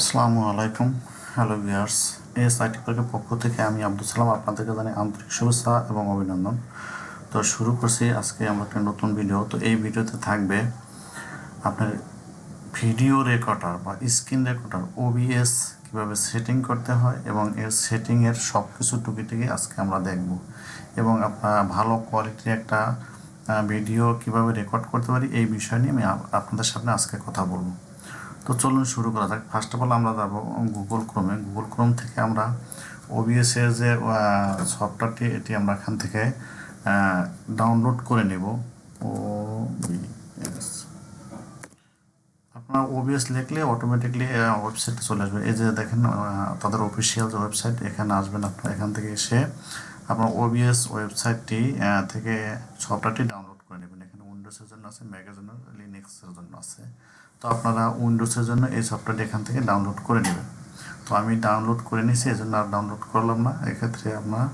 আসসালামু আলাইকুম। Hello viewers, SIT পার্কের পক্ষ থেকে আমি আব্দুল সালাম আপনাদেরকে জানাই আন্তরিক শুভেচ্ছা এবং অভিনন্দন। তো শুরু করছি আজকে আমরা একটা নতুন ভিডিও। তো এই ভিডিওতে থাকবে আপনার ভিডিও রেকর্ডার বা স্ক্রিন রেকর্ডার ওবিএস কীভাবে সেটিং করতে হয় এবং এর সেটিংয়ের সব কিছু টুকিটাকি আজকে আমরা দেখব এবং আপনার ভালো কোয়ালিটির একটা ভিডিও কিভাবে রেকর্ড করতে পারি এই বিষয় নিয়ে আমি আপনাদের সামনে আজকে কথা বলবো। তো চলুন শুরু করা যাক। ফার্স্ট অফ অল আমরা যাব গুগল ক্রোম থেকে আমরা ওবিএসের যে সফটওয়্যারটি এটি আমরা এখান থেকে ডাউনলোড করে নেব। ওবিএস আপনার ওবিএস লিখলে অটোমেটিকলি ওয়েবসাইটে চলে আসবে। এই যে দেখেন তাদের অফিসিয়াল যে ওয়েবসাইট, এখানে আসবেন। আপনার এখান থেকে এসে আপনার ওবিএস ওয়েবসাইটটি থেকে সফটওয়্যারটি ডাউনলোড করে নেবেন। এখানে উইন্ডোজের জন্য আছে, ম্যাকের জন্য, লিনাক্সের জন্য আছে। তো আপনারা উইন্ডোজের জন্য এই সফটওয়্যারটি এখান থেকে ডাউনলোড করে নেবেন। তো আমি ডাউনলোড করে নিয়েছি, এই জন্য আর ডাউনলোড করলাম না। এক্ষেত্রে আপনারা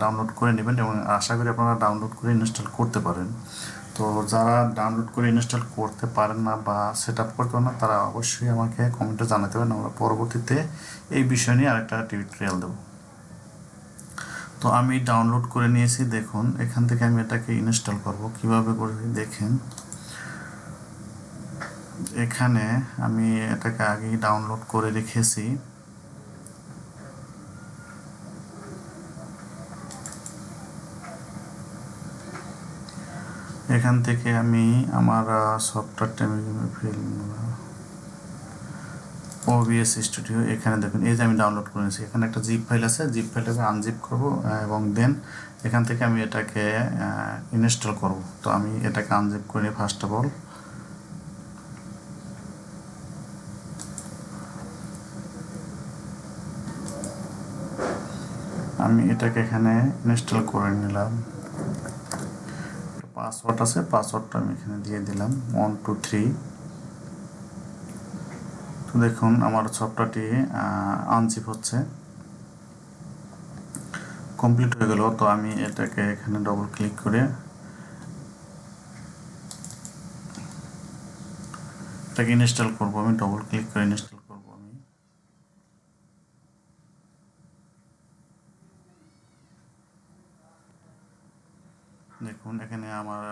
ডাউনলোড করে নেবেন এবং আশা করি আপনারা ডাউনলোড করে ইনস্টল করতে পারেন। তো যারা ডাউনলোড করে ইনস্টল করতে পারেন না বা সেট আপ করতে পারেন না, তারা অবশ্যই আমাকে কমেন্টে জানাতে পারেন। আমরা পরবর্তীতে এই বিষয় নিয়ে আরেকটা টিউটোরিয়াল দেবো। তো আমি ডাউনলোড করে নিয়েছি। দেখুন এখান থেকে আমি এটাকে ইনস্টল করব। কিভাবে করে দেখেন, এখানে আমি এটাকে আগেই ডাউনলোড করে রেখেছি। এখান থেকে আমি আমার সফটওয়্যারটা ওবিএস স্টুডিও, এখানে দেখুন এই যে আমি ডাউনলোড করে নিয়েছি। এখানে একটা জিপ ফাইল আছে, জিপ ফাইলটাকে আনজিপ করব এবং দেন এখান থেকে আমি এটাকে ইনস্টল করব। তো আমি এটাকে আনজিপ করে নিই। ফার্স্ট অফ অল আমি এটাকে এখানে ইনস্টল করে নিলাম। পাসওয়ার্ড আছে, পাসওয়ার্ডটা আমি এখানে দিয়ে দিলাম 1 2 3। তো দেখুন আমার সফটওয়্যারটি আনজিপ হচ্ছে, কমপ্লিট হয়ে গেল। তো আমি এটাকে এখানে ডবল ক্লিক করে এটাকে ইনস্টল করব। আমি ডবল ক্লিক করে ইনস্টল করব। আমি দেখুন এখানে আমার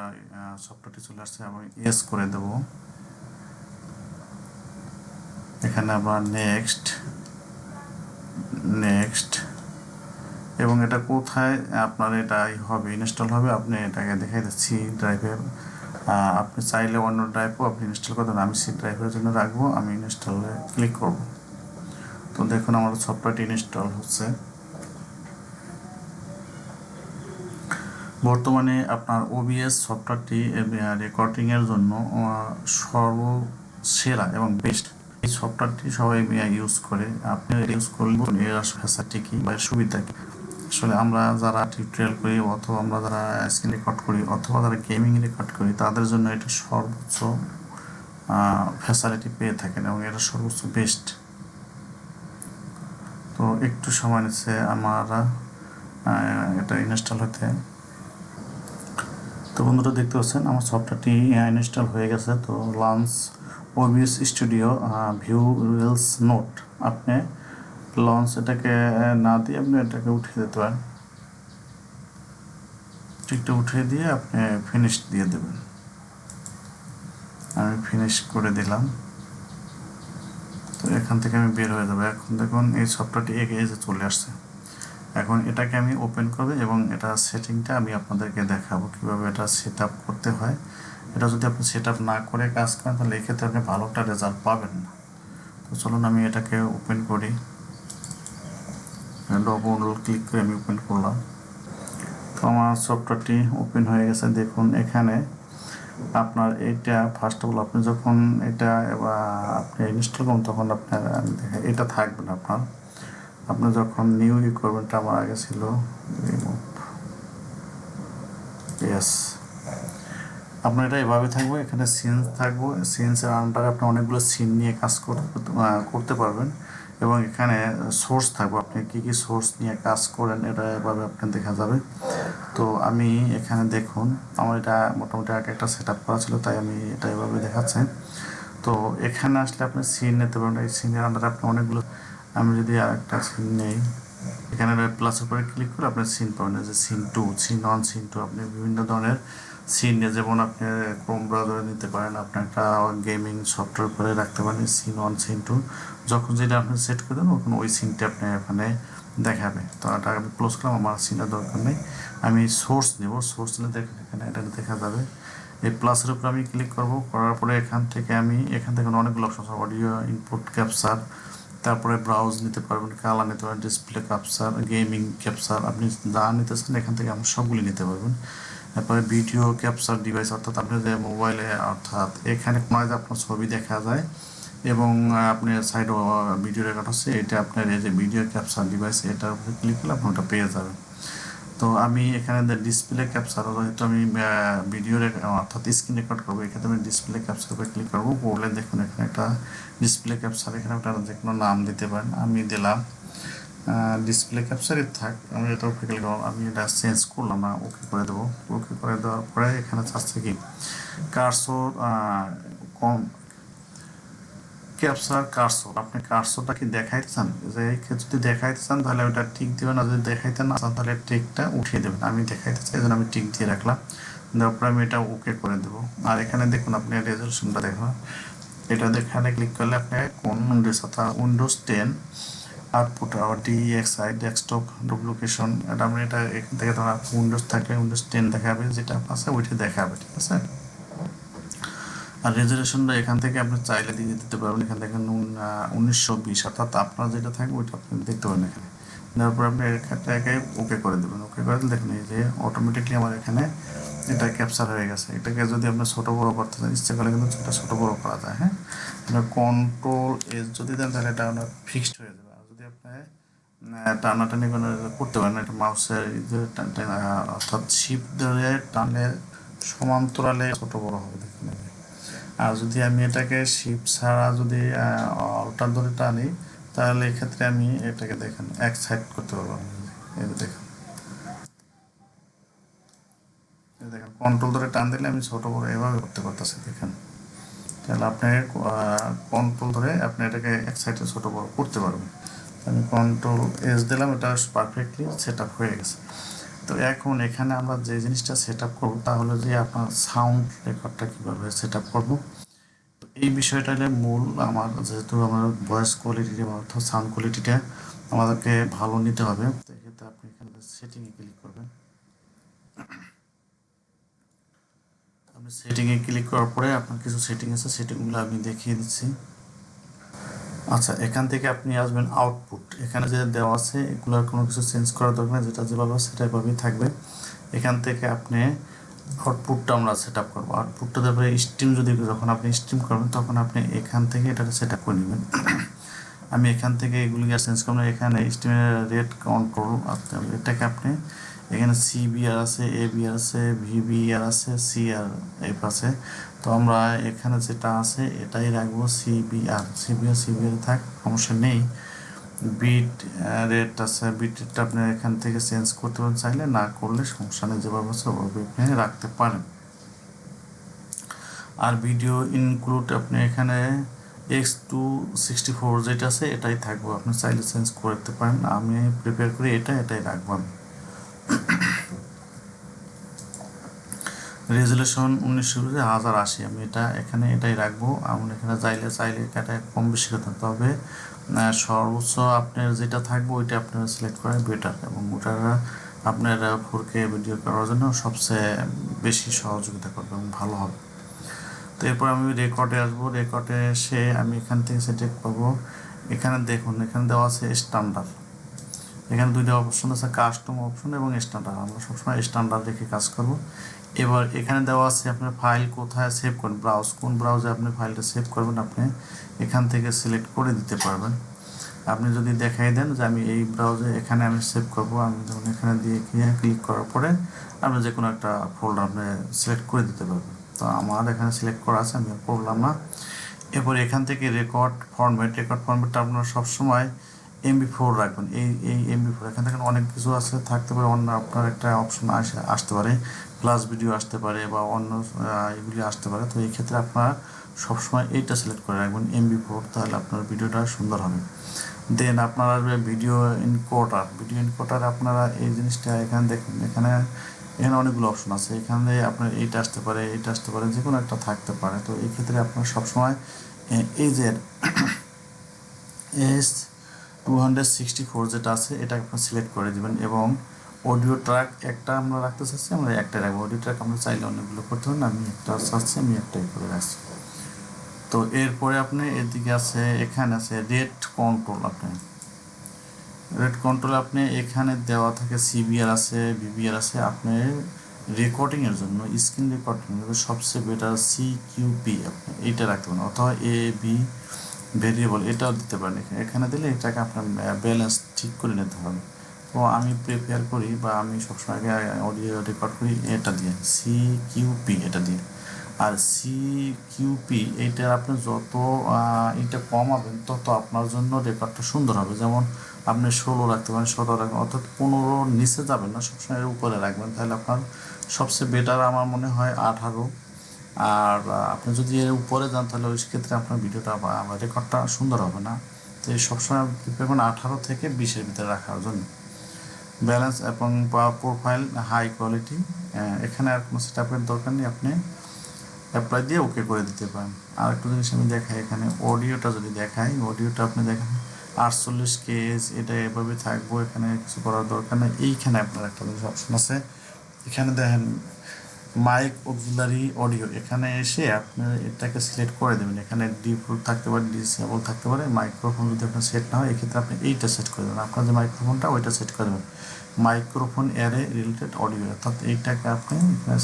সফটওয়্যারটি চলে আসছে। আমি ইয়েস করে দেব। এখানে আবার নেক্সট নেক্সট এবং এটা কোথায় আপনার এটাই হবে, ইনস্টল হবে। আপনি এটাকে দেখাই দিচ্ছি ড্রাইভে। আপনি চাইলে অন্য ড্রাইভও আপনি ইনস্টল করবেন। আমি সি ড্রাইভের জন্য রাখবো। আমি ইনস্টলে ক্লিক করব। তো দেখুন আমার সফটওয়্যারটি ইনস্টল হচ্ছে। বর্তমানে আপনার ওবিএস সফটওয়্যারটি রেকর্ডিংয়ের জন্য সর্বসেরা এবং বেস্ট। এই সফটওয়্যারটি সবাই ইউজ করে। আপনি ইউজ করলে এর ফ্যাসিলিটি কী বা সুবিধা কী। আসলে আমরা যারা টিউটোরিয়াল করি অথবা আমরা যারা স্ক্রিন রেকর্ড করি অথবা যারা গেমিং রেকর্ড করি, তাদের জন্য এটা সর্বোচ্চ ফ্যাসিলিটি পেয়ে থাকেন এবং এটা সর্বোচ্চ বেস্ট। তো একটু সময় নিচ্ছে আমার এটা ইনস্টল হতে। তো বন্ধুরা দেখতে পাচ্ছেন আমার সফটওয়্যারটি ইনস্টল হয়ে গেছে। তো launch OBS studio view reels note, আপনি লঞ্চ এটাকে না দিয়ে আপনি এটাকে উঠিয়ে দিতে পারেন। টিকটা উঠিয়ে দিয়ে আপনি ফিনিশ দিয়ে দেবেন। আমি ফিনিশ করে দিলাম। তো এখান থেকে আমি বের হয়ে যাবো। এখন দেখুন এই সফটওয়্যারটি এগিয়ে যে চলে আসছে। এখন এটাকে আমি ওপেন করব এবং এটা সেটিংটা আমি আপনাদেরকে দেখাবো কীভাবে এটা সেট আপ করতে হয়। এটা যদি আপনি সেট আপ না করে কাজ করেন তাহলে এক্ষেত্রে আপনি ভালো একটা রেজাল্ট পাবেন না। তো চলুন আমি এটাকে ওপেন করি। ডবল ক্লিক করে আমি ওপেন করলাম। তো আমার সফটওয়্যারটি ওপেন হয়ে গেছে। দেখুন এখানে আপনার এটা ফার্স্ট অফ অল আপনি যখন এটা আপনি ইনস্টল করুন তখন আপনার এটা থাকবে না। আপনি যখন নিউ করবেন, এটা আমার আগে ছিল রিমুভ, ইয়েস। আপনার এটা এভাবে থাকবে। এখানে সিন থাকবে। সিনসের আন্ডারে আপনি অনেকগুলো সিন নিয়ে কাজ করতে পারবেন এবং এখানে সোর্স থাকবে। আপনি কী কী সোর্স নিয়ে কাজ করেন এটা এভাবে আপনার দেখা যাবে। তো আমি এখানে দেখুন আমার এটা মোটামুটি আগে একটা সেট আপ করা ছিল, তাই আমি এটা এভাবে দেখাচ্ছি। তো তো এখানে আসলে আপনি সিন নিতে পারেন। এই সিনের আন্ডারে আপনি অনেকগুলো, আমি যদি আরেকটা সিন নেই, এখানে প্লাসের উপরে ক্লিক করে আপনি সিন পাবেন, যে scene two, scene one, scene two. আপনি বিভিন্ন ধরনের সিন নিয়ে, যেমন আপনি ক্রোম ব্রাউজারে নিতে পারেন, আপনি একটা গেমিং সফটওয়্যার করে রাখতে পারেন সিন ওয়ান, সিন টু। যখন যেটা আপনি সেট করে দেন তখন ওই সিনটা আপনি এখানে দেখাবে। তো এটা আমি ক্লোজ করলাম, আমার সিনের দরকার নেই। আমি সোর্স নেব, সোর্স নিলে দেখেন এখানে এটা দেখা যাবে। এই প্লাসের উপর আমি ক্লিক করব, করার পরে এখান থেকে অনেকগুলো অপশন আছে, অডিও ইনপুট ক্যাপচার, তারপরে ব্রাউজ নিতে পারবেন, কালার নিতে পারবেন, ডিসপ্লে ক্যাপচার, গেমিং ক্যাপচার, আপনি যা নিতে চান এখান থেকে আপনি সবগুলি নিতে পারবেন। তারপরে ভিডিও ক্যাপচার ডিভাইস, অর্থাৎ আপনি যে মোবাইলে, অর্থাৎ এখানে কোনায় যে আপনার ছবি দেখা যায় এবং আপনি সাইড ভিডিও রেকর্ড হচ্ছে, এটা আপনার এই যে ভিডিও ক্যাপচার ডিভাইস, এটার উপরে ক্লিক করলে আপনি ওটা পেয়ে যাবেন। তো আমি এখানে ডিসপ্লে ক্যাপচার, যেহেতু আমি ভিডিও অর্থাৎ স্ক্রিন রেকর্ড করবো, এখানে আমি ডিসপ্লে ক্যাপচার উপরে ক্লিক করবো। করলে দেখুন এখানে একটা ডিসপ্লে ক্যাপচার, এখানে একটা যে কোনো নাম দিতে পারেন, আমি দিলাম ডিসপ্লে ক্যাপচারই থাক। আমি এটা ওকে ক্লিক করলাম, আমি এটা চেঞ্জ করলাম না, ওকে করে দেবো। ওকে করে দেওয়ার পরে এখানে চাচ্ছে কি কার্সর, কম ক্যাপচার কার্সর, আপনি কার্সরটা কি দেখাইতে চান, যে যদি দেখাইতে চান তাহলে ওটা টিক দেবেন, আর যদি দেখাইতে না চান তাহলে টিকটা উঠিয়ে দেবেন। আমি দেখাইতে চাই, এই জন্য আমি টিক দিয়ে রাখলাম। দেওয়ার পরে আমি এটা ওকে করে দেবো। আর এখানে দেখুন আপনি রেজলিউশনটা দেখুন, এটা এখানে ক্লিক করলে আপনি কোন উইন্ডোজ, অর্থাৎ উইন্ডোজ 10 আউটপুট আর DXI ডেস্কটপ ডুপ্লিকেশন, এটা আপনি এটা এখান থেকে ধরুন উইন্ডোজ থাকলে উইন্ডোজ 10 দেখাবে, যেটা আছে ওইটা দেখাবে, ঠিক আছে। আর রেজুলেশনটা এখান থেকে আপনি চাইলে দিয়ে দিতে পারবেন, এখান থেকে 1920, অর্থাৎ আপনার যেটা থাকবে ওইটা আপনি দেখতে পারেন এখানে। দেওয়ার পর আপনি এটাকে ওকে করে দেবেন। ওকে করে দিলে দেখুন এই যে অটোমেটিকলি আমার এখানে এটা ক্যাপচার হয়ে গেছে। এটাকে যদি আপনি ছোটো বড়ো করতে চান, ইচ্ছে করলে কিন্তু এটা ছোটো বড়ো করা যায়। হ্যাঁ, কন্ট্রোল এস যদি দেন তাহলে এটা আপনার ফিক্সড হয়ে যাবে। আর যদি আপনি টানাটানি করতে পারেন, এটা মাউসের অর্থাৎ শিফট ধরে টানলে সমান্তরালে ছোটো বড়ো হবে, দেখুন। আর যদি আমি এটাকে শিফট ছাড়া যদি অল্টার ধরে টানি, তাহলে এক্ষেত্রে আমি এটাকে দেখেন এক সাইড করতে পারবো। এই দেখেন, দেখেন কন্ট্রোল ধরে টান দিলে আমি ছোট বড় এভাবে করতে পারতেছি, দেখেন। তাহলে আপনি কন্ট্রোল ধরে আপনি এটাকে এক সাইডে ছোট বড় করতে পারবেন। আমি কন্ট্রোল এস দিলাম, এটা পারফেক্টলি সেট আপ হয়ে গেছে। তো এখন এখানে আমরা যে জিনিসটা সেট আপ করবো তা হলো যে আপনার সাউন্ড রেকর্ডটা কীভাবে সেট আপ করবো। এই বিষয়টা মূল আমার, যেহেতু আমার ভয়েস কোয়ালিটিটা অর্থাৎ সাউন্ড কোয়ালিটিটা আমাদেরকে ভালো নিতে হবে। তো এক্ষেত্রে আপনি এখানে সেটিংয়ে ক্লিক করবেন। আপনি সেটিংয়ে ক্লিক করার পরে আপনার কিছু সেটিং আছে, সেটিংগুলো আমি দেখিয়ে দিচ্ছি। আচ্ছা, এখান থেকে আপনি আসবেন আউটপুট, এখানে যে দেওয়া আছে এগুলোর কোনো কিছু চেঞ্জ করার দরকার নেই, যেটা যেভাবে সেটাইভাবেই থাকবে। এখান থেকে আপনি আউটপুটটা আমরা সেট আপ করবো। আউটপুটটা তারপরে স্ট্রিম, যদি যখন আপনি স্ট্রিম করবেন তখন আপনি এখান থেকে এটাকে সেট আপ করে নেবেন। আমি এখান থেকে এগুলিকে চেঞ্জ করবো না। এখানে স্ট্রিমের রেট কন্ট্রোল, এটাকে আপনি এখানে সিবিআর আছে, এবিআর আছে, ভিবিআর আছে, সিআর এফ আছে। তো আমরা এখানে যেটা আছে এটাই রাখবো, সিবিআর থাক, সমস্যা নেই। বিট রেট আছে, বিট রেটটা আপনি এখান থেকে চেঞ্জ করতে পারেন, চাইলে না করলে সমস্যা নেই, যেভাবে আছে ওভাবে আপনি রাখতে পারেন। আর ভিডিও ইনক্লুড আপনি এখানে X264 যেটা আছে এটাই থাকবো, আপনি চাইলে চেঞ্জ করতে পারেন। আমি প্রিপেয়ার করি এটাই রাখবো আমি। রেজুলেশন 1980, আমি এখানে এটাই রাখবো। আমি এখানে চাইলে এটা কম বেশি করতে, তবে সর্বোচ্চ আপনার যেটা থাকবে ওইটা আপনার সিলেক্ট করা বেটার, এবং ওটা আপনার 4K ভিডিও করার জন্য সবচেয়ে বেশি সহযোগিতা করবে এবং ভালো হবে। তো এরপর আমি রেকর্ডে আসবো। রেকর্ডে এসে আমি এখান থেকে সেট করবো। এখানে দেখুন, এখানে দেওয়া আছে স্ট্যান্ডার্ড। এখানে দুইটা অপশন আছে, কাস্টম অপশন এবং স্ট্যান্ডার্ড। আমরা সবসময় স্ট্যান্ডার্ড রেখে কাজ করব। এবার এখানে দেওয়া আছে আপনার ফাইল কোথায় সেভ করবেন, কোন ব্রাউজে আপনি ফাইলটা সেভ করবেন, আপনি এখান থেকে সিলেক্ট করে দিতে পারবেন। আপনি যদি দেখাই দেন যে আমি এই ব্রাউজে এখানে আমি সেভ করবো, আমি ধরুন এখানে দিয়ে ক্লিক করার পরে আপনি যে কোনো একটা ফোল্ডার আপনি সিলেক্ট করে দিতে পারবেন। তো আমার এখানে সিলেক্ট করা আছে, আমি করলাম না। এরপর এখান থেকে রেকর্ড ফরম্যাটটা আপনারা সবসময় MB4 রাখবেন। এই MB4 এখান থেকে অনেক কিছু আছে, থাকতে পারে অন্য আপনার একটা অপশন আসতে পারে, প্লাস ভিডিও আসতে পারে বা অন্য এগুলি আসতে পারে। তো এই ক্ষেত্রে আপনারা সবসময় এইটা সিলেক্ট করে রাখবেন MP4, তাহলে আপনার ভিডিওটা সুন্দর হবে। দেন আপনার আসবে ভিডিও এনকোডার আপনারা এই জিনিসটা এখানে দেখুন, এখানে অনেকগুলো অপশন আছে। এখানে আপনার এইটা আসতে পারে, এইটা আসতে পারে, যে কোনো একটা থাকতে পারে। তো এই ক্ষেত্রে আপনার সবসময় এই যে S264 যেটা আছে এটা আপনার সিলেক্ট করে দেবেন। এবং অডিও ট্র্যাক একটা আমরা রাখতে চাচ্ছি, আমরা একটাই রাখবো। অডিও ট্র্যাক আমরা চাইলে অনেকগুলো করতে পারেন, আমি একটা চাচ্ছি, আমি একটাই করে রাখছি। তো এরপরে আপনি এদিকে আছে, এখানে আছে রেট কন্ট্রোল আপনি এখানে দেওয়া থাকে সিবিআর আছে, বিবিআর আছে। আপনি রেকর্ডিংয়ের জন্য, স্ক্রিন রেকর্ডিংয়ের জন্য সবচেয়ে বেটার CQP আপনি এইটা রাখতে পারেন, অথবা AB ভেরিয়েবল এটাও দিতে পারেন। এখানে দিলে এটাকে আপনার ব্যালেন্স ঠিক করে নিতে হবে। তো আমি প্রিপেয়ার করি বা আমি সবসময় আগে অডিও রেকর্ড করি এটা দিয়ে, CQP এটা দিয়ে। আর CQP এইটা আপনি যত এটা কমাবেন তত আপনার জন্য রেকর্ডটা সুন্দর হবে। যেমন আপনি 16 রাখতে পারেন, 17 রাখবেন, অর্থাৎ 15 নিচে যাবেন না, সবসময় এর উপরে রাখবেন। তাহলে আপনার সবচেয়ে বেটার আমার মনে হয় 18। আর আপনি যদি এর উপরে যান তাহলে ওই ক্ষেত্রে আপনার ভিডিওটা বা রেকর্ডটা সুন্দর হবে না। তো এই সবসময় প্রিপেয়ার করুন 18 থেকে 20-এর ভিতরে রাখার জন্য। ব্যালেন্স এবং প্রোফাইল হাই কোয়ালিটি, এখানে আর কোনো সেট আপের দরকার নেই, আপনি অ্যাপ্লাই দিয়ে ওকে করে দিতে পারেন। আর একটা জিনিস আমি দেখাই, এখানে অডিওটা যদি দেখাই, অডিওটা আপনি দেখেন 48 কেজ, এটা এভাবে থাকবো, এখানে কিছু করার দরকার নেই। এইখানে আপনার একটা জিনিস অপশন আছে, এখানে দেখেন মাইক অক্সিলারি অডিও, এখানে এসে আপনার এটাকে সিলেক্ট করে দেবেন। এখানে ডিফল্ট থাকতে পারে, ডিসেবল থাকতে পারে। মাইক্রোফোন যদি আপনার সেট না হয় এক্ষেত্রে আপনি এইটা সেট করে দেবেন, আপনার যে মাইক্রোফোনটা ওইটা সেট করে দেবেন, মাইক্রোফোন অ্যারে রিলেটেড অডিও, অর্থাৎ এইটাকে আপনি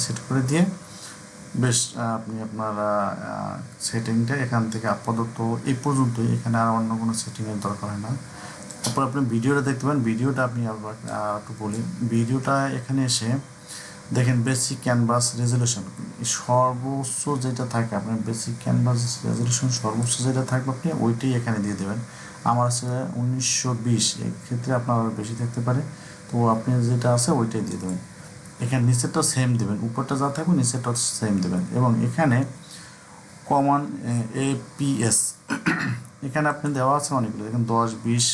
সেট করে দিয়ে বেশ আপনি আপনার সেটিংটা এখান থেকে আপাতত এই পর্যন্তই, এখানে আর অন্য কোনো সেটিংয়ের দরকার হয় না। তারপর আপনি ভিডিওটা দেখতে পারেন, ভিডিওটা আপনি আবার একটু বলি, ভিডিওটা এখানে এসে দেখেন বেসিক ক্যানভাস রেজলিউশন সর্বোচ্চ যেটা থাকে, আপনার বেসিক ক্যানভাস রেজলিউশন সর্বোচ্চ যেটা থাকবে আপনি ওইটাই এখানে দিয়ে দেবেন। আমার আছে 1920, এক্ষেত্রে আপনার আরও বেশি থাকতে পারে, তো আপনি যেটা আছে ওইটাই দিয়ে দেবেন। এখানে নিচেরটা সেম দেবেন, উপরটা যা থাকবে নিচেরটা সেম দেবেন। এবং এখানে কমন APS এখানে আপনি দেওয়া আছে অনেকগুলো, দেখেন 10, 20,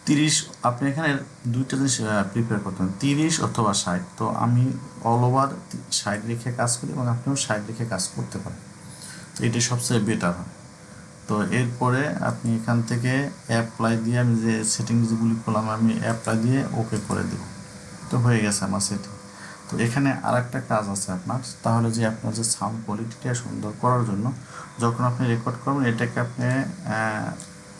30। আপনি এখানে দুইটা জিনিস প্রিপেয়ার করতে পারেন, 30 অথবা 60। তো আমি অল ওভার 60 রেখে কাজ করি, এবং আপনিও 60 রেখে কাজ করতে পারেন, তো এটাই সবচেয়ে বেটার হয়। তো এরপরে আপনি এখান থেকে অ্যাপ্লাই দিয়ে, আমি যে সেটিং যেগুলি করলাম আমি অ্যাপ্লাই দিয়ে ওকে করে দেব। তো হয়ে গেছে আমার সেটিং। তো এখানে আর একটা কাজ আছে আপনার, তাহলে যে আপনার যে সাউন্ড কোয়ালিটিটা সুন্দর করার জন্য যখন আপনি রেকর্ড করবেন এটাকে আপনি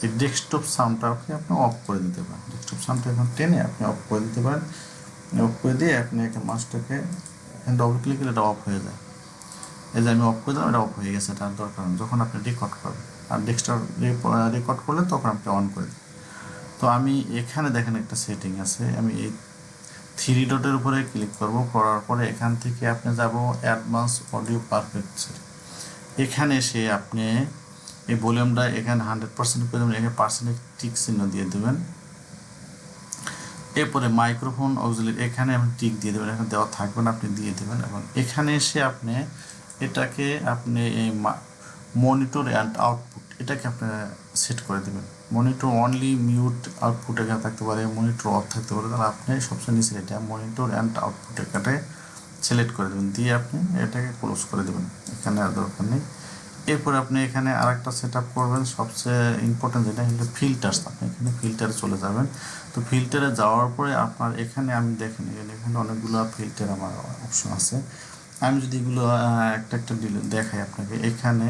এই ডেস্কটপ সাউন্ডটাকে আপনি অফ করে দিতে পারেন। ডেস্কটপ সাউন্ডটা এখন টেনে আপনি অফ করে দিতে পারেন। অফ করে দিয়ে আপনি একটা মাছটাকে এখানে ডবল ক্লিক করলে এটা অফ হয়ে যায়। এই যে আমি অফ করে দিলাম, এটা অফ হয়ে গেছে, এটা দরকার নেই যখন আপনি রেকর্ড করবেন। আর ডেস্কটপ রেকর্ড করলে তখন আপনি অন করে দিন। তো আমি এখানে দেখেন একটা সেটিং আছে, আমি এই 3 ডটের উপরে ক্লিক করব, করার পরে এখান থেকে আপনি যাব অ্যাডভান্স অডিও পারফেক্ট। এখানে এসে আপনি এই ভলিউমটা এখানে 100% করে দেবেন, এখানে পার্সেন্টেজ টিক চিহ্ন দিয়ে দেবেন। এরপরে মাইক্রোফোন অক্সিলারি এখানে আপনি টিক দিয়ে দেবেন, এখানে দেওয়া থাকবে না, আপনি দিয়ে দেবেন। এবং এখানে এসে আপনি এটাকে আপনি এই মনিটর অ্যান্ড আউটপুট এটাকে আপনি সেট করে দেবেন। মনিটর অনলি মিউট আউটপুট এখানে থাকতে পারে, মনিটর অফ থাকতে পারে, তাহলে আপনি সবসময় নিচে এটা মনিটর অ্যান্ড আউটপুট এটাকে সিলেক্ট করে দেবেন, দিয়ে আপনি এটাকে ক্লোজ করে দেবেন, এখানে আর দরকার নেই। এরপরে আপনি এখানে আরেকটা সেট আপ করবেন, সবচেয়ে ইম্পর্টেন্ট যেটা হলো ফিল্টার্স। আপনি এখানে ফিল্টারে চলে যাবেন। তো ফিল্টারে যাওয়ার পরে আপনার এখানে আমি দেখেন এখানে অনেকগুলো ফিল্টার আমার অপশন আছে। আমি যদি এগুলো একটা একটা দেখাই আপনাকে, এখানে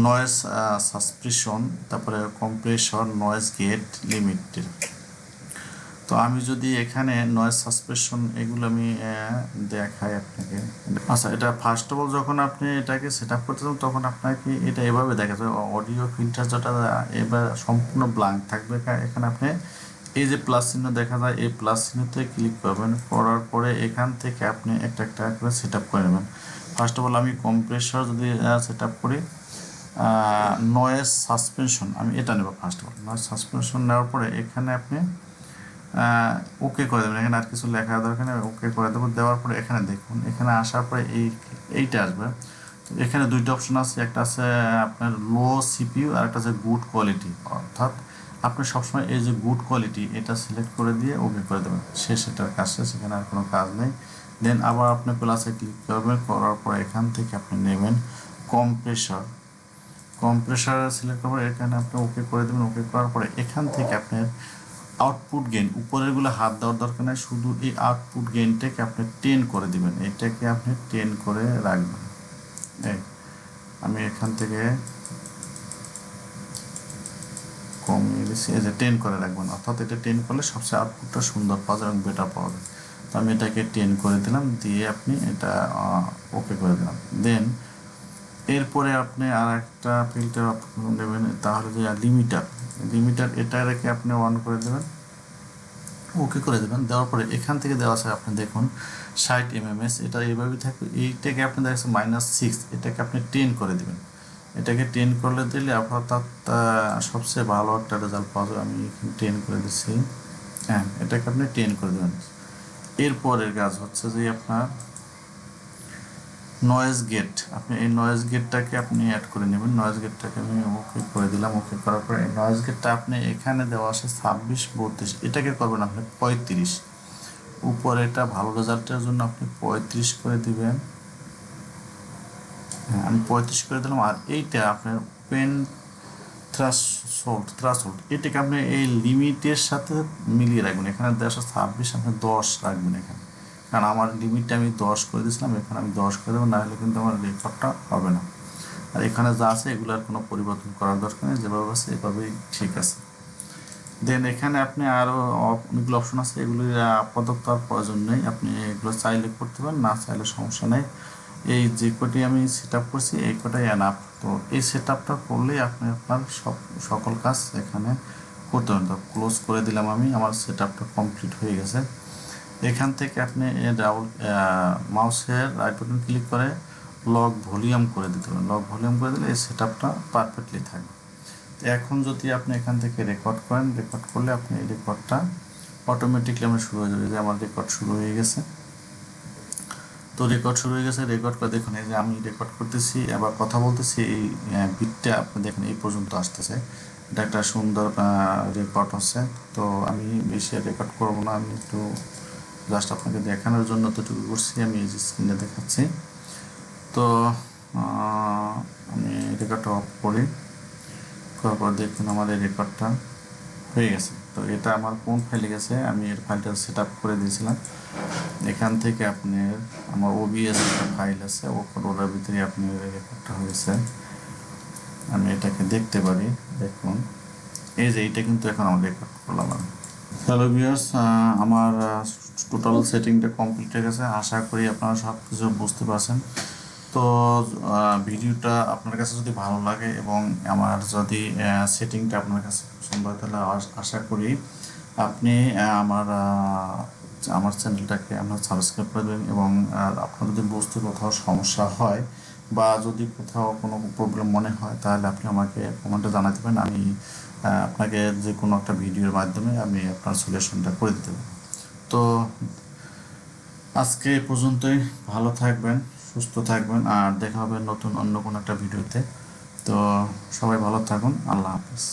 নয়েজ সাসপ্রেশন, তারপরে কম্প্রেশন, নয়েজ গেট লিমিটেড। তো আমি যদি এখানে নয়েজ সাসপেনশন এগুলো আমি দেখাই আপনাকে। আচ্ছা, এটা ফার্স্ট অফ অল যখন আপনি এটাকে সেট আপ করতে চান তখন আপনাকে এটা এভাবে দেখা যায়, অডিও ফিল্টার যেটা এবার সম্পূর্ণ ব্ল্যাঙ্ক থাকবে। এখানে আপনি এই যে প্লাস চিহ্ন দেখা যায়, এই প্লাস চিহ্নতে ক্লিক করবেন, করার পরে এখান থেকে আপনি একটা একটা করে সেট আপ করে নেবেন। ফার্স্ট অফ অল আমি কম্প্রেসর যদি সেট আপ করি, নয়েজ সাসপেনশন আমি এটা নেব। First of all noise suspension নেওয়ার পরে এখানে আপনি ওকে করে দেবেন, এখানে আর কিছু লেখা দরকার নেই, ওকে করে দেবো। দেওয়ার পরে এখানে দেখুন, এখানে আসার পরে এইটা আসবে। তো এখানে দুইটা অপশন আছে, একটা আছে আপনার লো সিপিইউ আর একটা আছে গুড কোয়ালিটি। অর্থাৎ আপনি সবসময় এই যে গুড কোয়ালিটি এটা সিলেক্ট করে দিয়ে ওকে করে দেবেন, সেটার কাজ শেষ, সেখানে আর কোনো কাজ নেই। দেন আবার আপনি প্লাসে ক্লিক করবেন, করার পর এখান থেকে আপনি নেবেন কম্প্রেসর। কম্প্রেসর সিলেক্ট করবেন, এখানে আপনি ওকে করে দেবেন। ওকে করার পরে এখান থেকে আপনার আউটপুট গেইন, উপরেরগুলো হাত দেওয়ার দরকার নেই, শুধু এই আউটপুট গেইনটাকে আপনি 10 করে দিবেন। এটাকে আপনি 10 করে রাখবেন। এই আমি এখান থেকে কমিয়ে দিচ্ছি, এই যে 10 করে রাখবেন। অর্থাৎ এটা 10 করলে সবচেয়ে আউটপুটটা সুন্দর পাওয়া যাবে এবং বেটার পাওয়া যাবে। তো আমি এটাকে 10 করে দিলাম, দিয়ে আপনি এটা ওকে করে দিলাম। দেন এরপরে আপনি আর একটা ফিল্টার নেবেন, তাহলে যে লিমিটার, এটা রেখে আপনি অন করে দেবেন, ওকে করে দেবেন। দেওয়ার পরে এখান থেকে দেওয়া আছে আপনি দেখুন 60 mmS, এটা এইভাবেই থাকবে। এইটাকে আপনি দেখছেন -6, এটাকে আপনি 10 করে দেবেন। এটাকে 10 করলে দিলে অর্থাৎ সবচেয়ে ভালো একটা রেজাল্ট পাওয়া যাবে। আমি এখানে 10 করে দিচ্ছি। হ্যাঁ, এটাকে আপনি 10 করে দেবেন। এরপরের কাজ হচ্ছে যে আপনার নয়েজ গেট, আপনি এই নয়েজ গেটটাকে আপনি অ্যাড করে নেবেন। নয়েজ গেটটাকে আমি ওকে করে দিলাম। ওকে করার পরে এই নয়েজ গেটটা আপনি এখানে দেওয়া আছে 26, 32, এটাকে করবেন আপনি 35। উপরে এটা ভালো রেজাল্টের জন্য আপনি 35 করে দিবেন। হ্যাঁ, আমি 35 করে দিলাম। আর এইটা আপনার পেন থ্রাশহোল্ড এটাকে আপনি এই লিমিটের সাথে মিলিয়ে রাখবেন। এখানে 26, আপনি 10 রাখবেন এখানে, কারণ আমার লিমিটটা আমি 10 করে দিয়েছিলাম, এখানে আমি 10 করে দেবো, নাহলে কিন্তু আমার রেকর্ডটা হবে না। আর এখানে যা আছে এগুলোর কোনো পরিবর্তন করার দরকার নেই, যেভাবে আছে এভাবেই ঠিক আছে। দেন এখানে আপনি আরও অনেকগুলো অপশন আছে, এগুলির আপাতত আর প্রয়োজন নেই, আপনি এগুলো চাইলে করতে পারেন, না চাইলে সমস্যা নেই। এই যে কটি আমি সেট আপ করছি এই কটাই এনাফ। তো এই সেট আপটা করলেই আপনি আপনার সকল কাজ এখানে করতে পারেন। তো ক্লোজ করে দিলাম আমি, আমার সেট আপটা কমপ্লিট হয়ে গেছে। এখান থেকে আপনি ডাবল মাউসের রাইট বাটন ক্লিক করে লগ ভলিউম করে দিতে পারেন। লগ ভলিউম করে দিলে এই সেট আপটা পারফেক্টলি থাকবে। এখন যদি আপনি এখান থেকে রেকর্ড করেন, রেকর্ড করলে আপনি এই রেকর্ডটা অটোমেটিকলি আমার শুরু হয়ে যাবে। যে আমার রেকর্ড শুরু হয়ে গেছে। তো রেকর্ড শুরু হয়ে গেছে, রেকর্ড করে দেখুন এই যে আমি রেকর্ড করতেছি, আবার কথা বলতেছি, এই বিটটা আপনি দেখেন এই পর্যন্ত আসতেছে। এটা একটা সুন্দর রেকর্ড হচ্ছে। তো আমি বেশি রেকর্ড করব না, আমি একটু জাস্ট আপনাকে দেখানোর জন্য ততটুকু করছি। আমি এই যে স্ক্রিনে দেখাচ্ছি। তো আমি রেকর্ডটা অফ করি, করার পর দেখুন আমার এই রেকর্ডটা হয়ে গেছে। তো এটা আমার কোন ফাইলে গেছে, আমি এর ফাইলটা সেট আপ করে দিয়েছিলাম। এখান থেকে আপনার আমার ওবিএস একটা ফাইল আছে, ওটার ভিতরে আপনার রেকর্ডটা হয়েছে। আমি এটাকে দেখতে পারি, দেখুন এই যে এইটা কিন্তু এখন আমার রেকর্ড করলাম আমি। হ্যালো ভিউয়ার্স, আমার টোটাল সেটিংটা কমপ্লিট হয়ে গেছে। আশা করি আপনারা সব কিছু বুঝতে পারছেন। তো ভিডিওটা আপনার কাছে যদি ভালো লাগে এবং আমার যদি সেটিংটা আপনার কাছে পছন্দ হয়, তাহলে আশা করি আপনি আমার চ্যানেলটাকে আপনার সাবস্ক্রাইব করে দেবেন। এবং আপনার যদি বুঝতে কোথাও সমস্যা হয় বা যদি কোথাও কোনো প্রবলেম মনে হয়, তাহলে আপনি আমাকে কমেন্টে জানাতে পারেন। আমি আপনাকে যে কোনো একটা ভিডিওর মাধ্যমে আমি আপনার সলিউশনটা করে দিতে পারি। তো আজকে এই পর্যন্তই। ভালো থাকবেন, সুস্থ থাকবেন, আর দেখা হবে নতুন অন্য কোনো একটা ভিডিওতে। তো সবাই ভালো থাকুন। আল্লাহ হাফেজ।